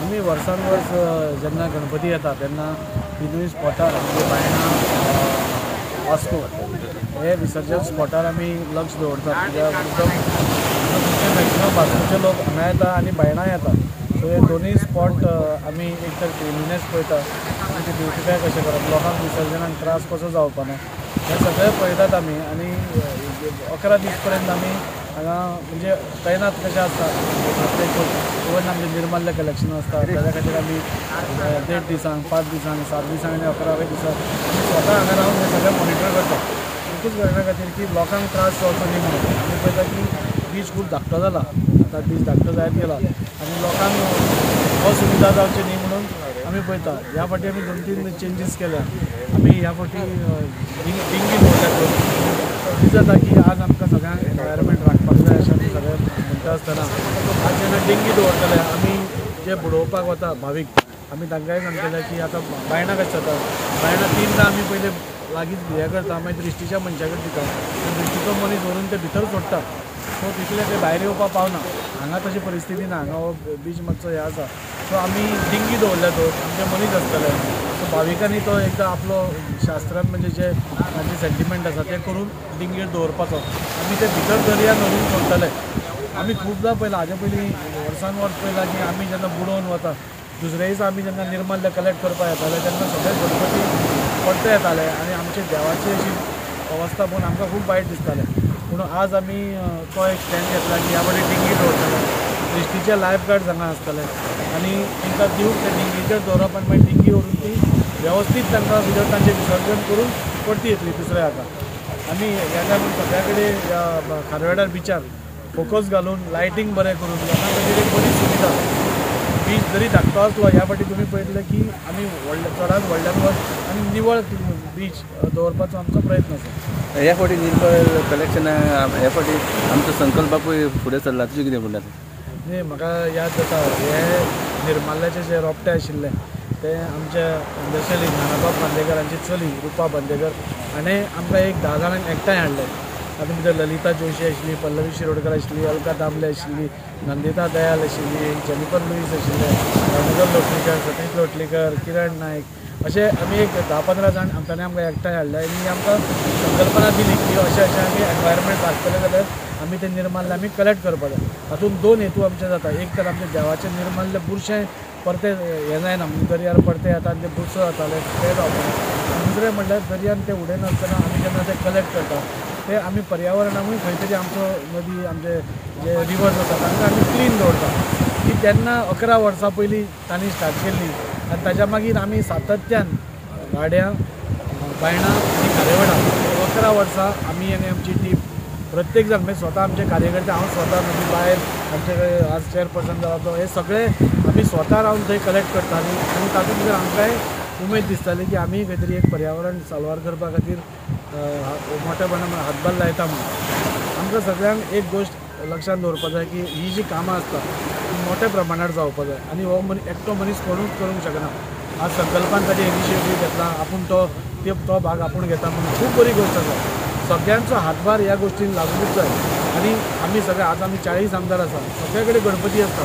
आम्ही वर्सांवर्स जेन्ना गणपती येता तेन्ना तिनूय स्पॉटार म्हणजे बायणां वास्को हे विसर्जन स्पॉटार आमी लक्ष दवरतात कित्याक तुमचे मॅक्सिमम वास्कोचे लोक हांगा येता आनी बायणां येता सो हे दोनूय स्पॉट आमी एक तर क्लिनिनेस पळयता आनी ते ब्युटिफाय कशें करप लोकांक विसर्जनाक त्रास कसो जावपा ना हे सगळें पळयतात आमी आनी 11 दीस पर्यंत आमी हांगा म्हणजे तैनात कशें आसता प्रत्येक इवन आमचें निर्माल्य कलेक्शन आसता ताच्या खातीर आमी 1.5 दिसांक 5 दिसांक 7 दिसांक आनी 11व्या दिसाक आमी स्वता हांगा रावन हें सगळें मॉनिटर करता एकूच कारणां खातीर की लोकांक त्रास जावचो न्ही म्हणून आमी पळयता की बीच खूब धाकटो जाला आतां बीच धाकटो जायत गेला आनी लोकांक असुविधा जावची न्ही म्हणून आमी पळयता ह्या फावटी आमी 2-3 चेंजीस केल्या आमी ह्या फावटी डिंगी दवरल्या दिसता जाता की आज आमकां सगळ्यांक एनवायरमेंट राखपाक जाय अशें आमी सगळें म्हणटा आसतना आज जेन्ना डिंगी दवरतले आमी जे बुडोवपाक वता भावीक आमी तांकांय सांगतले की आतां बायणां कशें जाता बायणां 3दां आमी पयलीं लागींच हें करता मागीर दृश्टीच्या मनशा कडेन दिता दृश्टीचो मनीस व्हरून ते भितर सोडटा सो तितले ते भायर येवपाक पावना हांगा तशी परिस्थिती ना हांगा हो बीच मातसो हें आसा सो आमी डिंगी दवरल्या तर आमचे मनीस आसतले सो भाविकांनी तो एकदां आपलो शास्त्रान म्हणजे जे तांचे सेंटिमेंट आसा ते करून डिंगेर दवरपाचो आमी ते भितर दर्यान व्हरून सोडटले आमी खुबदां पयलां हाजे पयलीं वर्सान वर्स पयलां की आमी जेन्ना बुडोवन वता दुसऱ्या दिसा आमी जेन्ना निर्माल्य कलेक्ट करपाक येताले तेन्ना सगळे गणपती परते येताले आनी आमचे देवाची अशी अवस्था पळोवन आमकां खूब वायट दिसतालें पूण आज आमी तो एक स्टँड घेतला की ह्या फावटी डिंगी दवरतले दृश्टीचे लायफ गार्ड्स हांगा आसतले आनी तांकां दिवून ते डिंगीचेर दवरप आनी मागीर डिंगी व्हरून ती वेवस्थीत तांकां भितर तांचें विसर्जन करून परती येतली दुसऱ्या हाका आमी ह्या लागून सगळ्या कडेन ह्या खारवेडार बिचार फोकस घालून लायटींग बरें करून लोकां खातीर एक बरी सुविधा बीच जरी धाकटो आसलो ह्या फावटी तुमी पळयतले की आमी चडांत व्हडल्यान व्हड आनी निवळ बीच दवरपाचो आमचो प्रयत्न आसा ह्या फावटी निर्मल कलेक्शन ह्या फावटी आमचो संकल्पाकूय फुडें चल्ला तुजें कितें म्हणटा न्ही म्हाका याद जाता हे निर्माल्याचे जे रोपटे आशिल्ले ते आमचे अंधश्रली ज्ञानबाब बांदेकरांची चली रुपा बांदेकर हाणें आमकां एक 10 जाणांक एकठांय हाडले तातूंत भितर ललिता जोशी आशिल्ली पल्लवी शिरोडकर आशिल्ली अलका दामले आशिल्ली नंदिता दयाल आशिल्ली जेनिफर लुईस आशिल्ले रणधर लोटलीकर सतीश लोटलीकर किरण नायक अशे आमी एक 10-15 जाण ताणें आमकां एकठांय हाडले आनी आमकां संकल्पना दिली की अशें आमी एनवायरमेंट राखतले जाल्यार आमी तें निर्माल्य आमी कलेक्ट करपा जाय हातूंत 2 हेतू आमचे जाता एक तर आमचें देवाचें निर्माल्य बुरशें परते हें जायना दर्यार परते येता आनी ते बुरसो जाताले ते जावपाना दुसरें म्हणल्यार दर्यान ते उडय नासतना आमी जेन्ना ते कलेक्ट करता ते आमी पर्यावरणाकूय खंय तरी आमचो नदी आमचे जे रिवर्स आसा तांकां आमी क्लीन दवरता की तेन्ना 11 वर्सां पयलीं तांणी स्टार्ट केल्ली आनी ताच्या मागीर आमी सातत्यान गाड्यां बायणां आनी खारेवडा 11 वर्सां आमी आनी आमची टीम प्रत्येक जाण म्हणजे स्वता आमचे कार्यकर्ते हांव स्वता म्हणजे भायर आमचे आज चेअरपर्सन जाला तो हे सगळे आमी स्वता रावन थंय कलेक्ट करतालीं आनी तातूंत भितर आमकांय उमेद दिसताली की आमी खंय तरी एक पर्यावरण साल्वार करपा खातीर मोठेपणान हातभार लायता म्हणून आमकां सगळ्यांक एक गोश्ट लक्षांत दवरपा जाय की ही जी कामां आसता ती मोठ्या प्रमाणार जावपा जाय आनी हो एकटो मनीस कोणूच करूंक शकना आज संकल्पान ताची इनिशिएटीव घेतला आपूण तो भाग आपूण घेता म्हणून खूब बरी गोश्ट आसा सगळ्यांचो हातभार ह्या गोश्टीन लागूंकूच जाय आनी आमी सगळे आज आमी 40 आमदार आसा सगळे कडेन गणपती आसता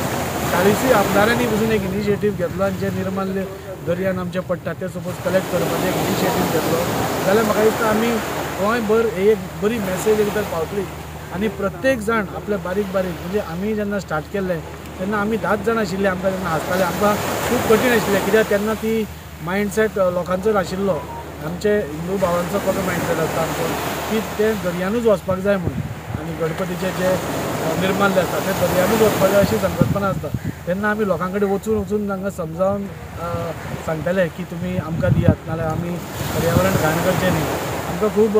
40 आमदारांनी पसून एक इनिशिएटीव घेतलो आनी जे निर्माल्य दर्यान आमचे पडटा ते सपोज कलेक्ट करपाचो एक इनिशिएटीव घेतलो जाल्यार म्हाका दिसता आमी गोंयभर एक बरी मॅसेज एकदां पावतली आनी प्रत्येक जाण आपले बारीक म्हणजे आमी जेन्ना स्टार्ट केल्ले तेन्ना आमी 10 जाण आशिल्ले आमकां जेन्ना हांसताले आमकां खूब कठीण आशिल्लें कित्याक तेन्ना ती मायंडसेट लोकांचो नाशिल्लो आमचे हिंदू भावांचो कसो मायंडसेट आसता आमचो की ते दर्यानूच वचपाक जाय म्हणून आनी गणपतीचे जे निर्माल्य आसता ते दर्यानूच वचपाक जाय अशी संकल्पना आसता तेन्ना आमी लोकां कडेन वचून तांकां समजावन सांगताले की तुमी आमकां दियात नाल्यार आमी पर्यावरण घाण करचें न्ही आमकां खूब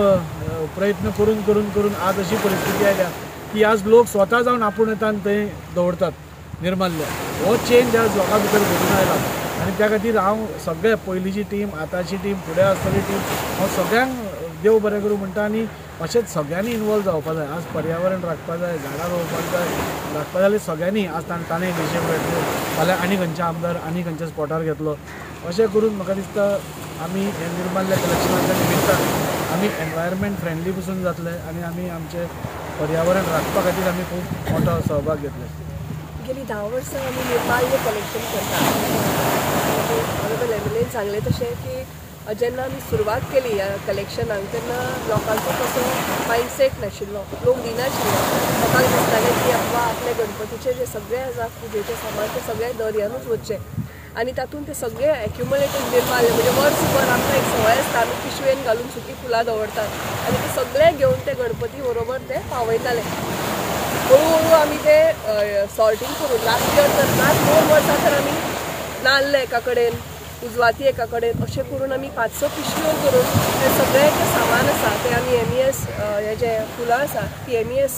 प्रयत्न करून आज अशी परिस्थिती आयल्या की आज लोक स्वता जावन आपूण येता आनी थंय दवरतात निर्माल्य हो चेंज आज लोकां भितर घडून आयला आनी त्या खातीर हांव सगळे पयलींची टीम आतांची टीम फुडें आसतली टीम हांव सगळ्यांक देव बरें करूं म्हणटा आनी अशेंच सगळ्यांनी इनवॉल्व जावपा जाय आज पर्यावरण राखपा जाय झाडां रोवपाक जाय राखपा जाल्यार सगळ्यांनी आज ताणें इनिशिएटीव घेतलो फाल्यां आनी खंयच्या आमदार आनी खंयच्या स्पॉटार घेतलो अशें करून म्हाका दिसता आमी हे निर्माल्य कलेक्शनाच्या निमित्तान आमी एनवायरमेंट फ्रेंडली पसून जातले आनी आमी आमचे पर्यावरण राखपा खातीर आमी खूब मोठो सहभाग घेतले गेली 10 वर्सां आमी निर्माल्य कलेक्शन करता. ऑनरेबल एम.एल.एन सांगलें तशें की जेन्ना आमी सुरवात केली ह्या कलेक्शनाक तेन्ना लोकांचो तसो मायंडसेट नाशिल्लो, लोक दिनाशिल्लो. लोकांक दिसतालें की आपले गणपतीचे जे सगळे आसा पुजेचे सामान ते सगळे दर्यानूच वचचे आनी तातूंत ते सगळे एक्युमुलेटेड निर्माल्य म्हणजे वर्सभर आमकां एक संवय आसता आमी पिशवेन घालून सुकी फुलां दवरतात आनी ते सगळे घेवन ते गणपती बरोबर ते पावयताले. हळू आमी ते सॉर्टींग करून लास्ट इयर तर लास्ट 2 वर्सां तर आमी नाल्ल एका कडेन, उजवाती एका कडेन अशें करून आमी 500 पिशव्यो करून ते सगळे जे सामान आसा ते आमी MES हे जे फुलां आसा ती MES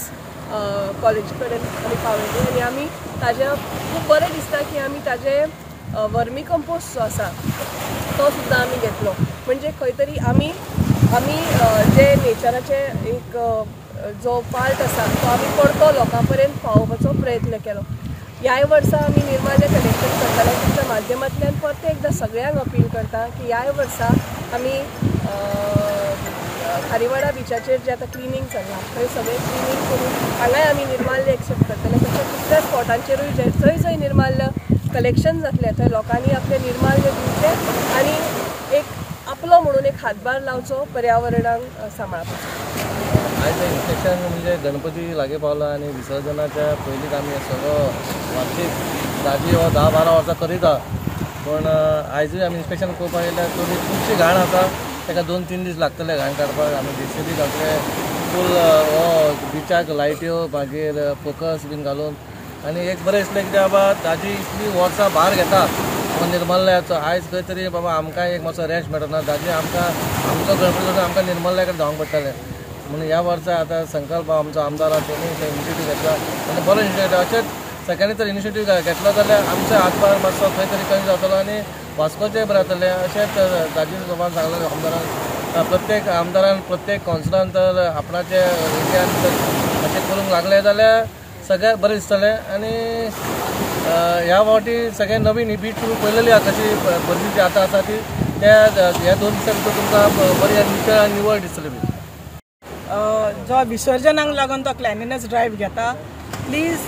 कॉलेजी कडेन आमी पावयली आनी आमी ताजे खूब बरें दिसता की आमी ताजे वर्मी कंपोस्ट जो आसा तो सुद्दां आमी घेतलो. म्हणजे खंय तरी आमी जे नेचराचे एक जो पार्ट आसा तो आमी परतो लोकां पर्यंत पावोवपाचो प्रयत्न केलो. ह्या वर्सा आमी निर्माल्य कलेक्शन करताले ताच्या माध्यमांतल्यान परत एकदां सगळ्यांक अपील करता की ह्या वर्सा आमी खारीवाडा बिचाचेर जे आतां क्लिनींग चल्लां थंय सगळें क्लिनींग करून हांगाय आमी निर्माल्य एक्सेप्ट करतले. तशेंच दुसऱ्या स्पॉटांचेरूय जंय निर्माल्य कलेक्शन जातलें थंय लोकांनी आपलें निर्माल्य दिवचें आनी एक आपलो म्हणून एक हातभार लावचो पर्यावरणाक सांबाळपाचो. आयज इन्स्पेक्शन म्हणजे गणपती लागीं पावला आनी विसर्जनाच्या पयलींच आमी सगळो वार्षिक जागी हो 10-12 वर्सां करिता. पण आयजूय आमी इन्स्पेक्शन करपाक गेल्यार थोडी खुबशी घाण आसा ताका 2-3 दीस लागतले घाण काडपाक. आमी JCB घातले फूल हो बिचाक लायट्यो मागीर फोकस बीन घालून आनी एक बरें दिसलें कित्याक बाबा ताजी इतली वर्सां भार घेता निर्मल्याचो. आयज खंय तरी बाबा आमकां एक मातसो रेस्ट मेळना. ताजी आमकां आमचो गणपती आमकां निर्मल्या कडेन धांवंक पडटलें म्हणून ह्या वर्सा आतां संकल्प आमचो आमदार तेणी इनिशिएटीव घेतला आनी बरो इनिशिएटीव. अशेंच सेकंडी जर इनिशिएटीव घेतलो जाल्यार आमचो हातभार मातसो खंय तरी कमी जातलो आनी वास्कोचें बरें जातलें. अशेंच ताजी सोबान सांगलें आमदारान प्रत्येक आमदारान प्रत्येक कावन्सिलान तर आपणाचे एरियान तर अशें करूंक लागलें जाल्यार सगळ्याक बरें दिसतलें. आनी ह्या फावटी सगळे नवीन ही बीच तुमी पळयलेली आसा कशी बरी जी आतां आसा ती त्या ह्या 2 दिसां भितर तुमकां बरी नितळ आनी निवळ दिसतली बी. जो विसर्जनाक लागून तो क्लॅनिनेस ड्रायव्ह घेता please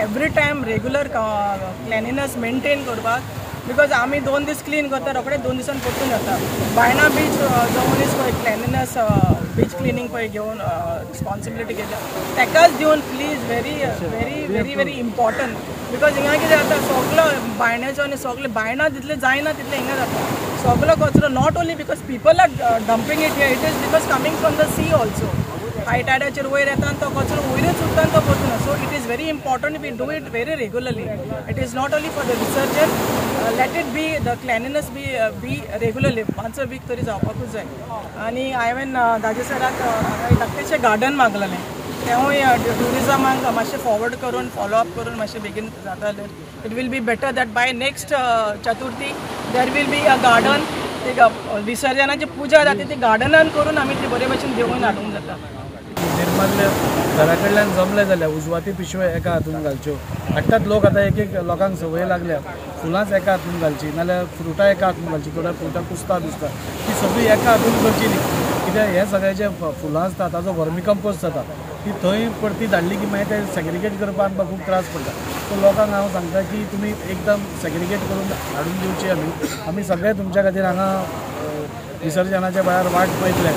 every time regular cleanliness maintain करपाक बिकॉज आमी 2 दीस क्लीन करता रोखडे 2 दिसान परतून येता. बायणा बीच जो मनीस पळय क्लॅनिनेस बीच क्लिनींग पळय घेवन रिस्पॉन्सिबिलिटी घेता ताकाच दिवन please very very very very important. Because हिंगा कितें जाता सगलो बायण्याचो आनी सगळे बायणा तितले जायना तितले हिंगा जाता सगलो कचरो not only because people are dumping it here it is because coming from the sea also. High टायडाचेर वयर येता आनी तो कचरो वयरूच उरता आनी तो परतून. So it is very important we do it very regularly. It is not only for the visarjan. Let it be the cleanliness be regularly once a week तरी जावपाकूच जाय. आनी हांवें दाजे सराक धाकटेशें गार्डन मागलेलें तेवूय ट्युरिजमाक मातशें फॉरवर्ड करून फॉलोअप करून मातशें बेगीन जातालें. It will be better that by next Chaturthi there will be a garden. ती विसर्जनाची पुजा जाता ती गार्डनान करून आमी ती बरे भशेन देवून हाडूंक जाता. निर्माल्य घरा कडल्यान जमलें जाल्यार उजवाती पिशव्यो एका हातून घालच्यो. हाडटात लोक आतां एक लोकांक संवय लागल्या फुलांच एका हातून घालची नाल्यार फ्रुटां एका हातून घालची. थोड्या फ्रुटां कुसता बिसता ती सगळीं एका हातून करची न्ही कित्याक हे सगळे जे फुलां आसता ताजो वर्मी कंपोस्ट जाता ती थंय परती धाडली की मागीर ते सेग्रिगेट करपाक आमकां खूब त्रास पडटा. सो लोकांक हांव सांगता की तुमी एकदम सेग्रिगेट करून हाडून दिवची. आमी सगळे तुमच्या खातीर हांगा विसर्जनाच्या वेळार वाट पळयतले.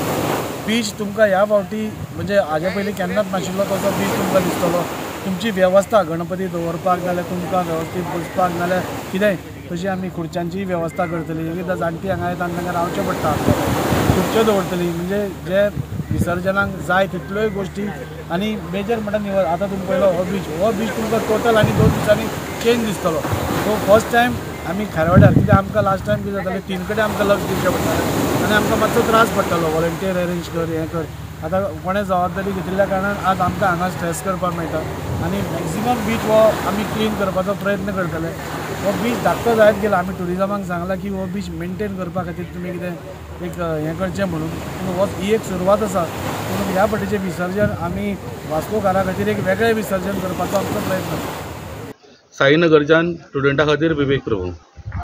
बीच तुमकां ह्या फावटी म्हणजे हाजे पयलीं केन्नाच नाशिल्लो तसो बीच तुमकां दिसतलो. तुमची वेवस्था गणपती दवरपाक नाल्यार तुमकां वेवस्थीत बसपाक नाल्यार कितेंय तशी आमी खुर्च्यांची वेवस्था करतली. एकदां जाणटी हांगा येता आनी तांकां रावचें पडटा खुर्च्यो दवरतली म्हणजे जे विसर्जनाक जाय तितल्योय गोश्टी. आनी मेजर म्हणटा निवळ आतां तुमी पळयलो हो बीच तुमकां टोटल आनी 2 दिसांनी चेंज दिसतलो. सो फर्स्ट टायम आमी खारवाड्यार कित्याक आमकां लास्ट टायम कितें जातालें 3 कडेन आमकां लक्ष दिवचें पडटालें आनी आमकां मातसो त्रास पडटालो वॉलंटियर अरेंज कर हें कर. आतां कोणें जबाबदारी घेतिल्ल्या कारणान आज आमकां हांगा स्ट्रेस करपाक मेळटा आनी मॅक्झिमम बीच हो आमी क्लीन करपाचो प्रयत्न करतले. हो बीच धाकटो जायत गेलो. आमी ट्युरिजमाक सांगलां की हो बीच मेंटेन करपा खातीर तुमी कितें एक हें करचें म्हणून. पूण ही एक सुरवात आसा. म्हणून ह्या फावटीचें विसर्जन आमी वास्कोकारा खातीर एक वेगळें विसर्जन करपाचो आमचो प्रयत्न. साईनगरच्यान स्टुडंटा खातीर विवेक प्रभू.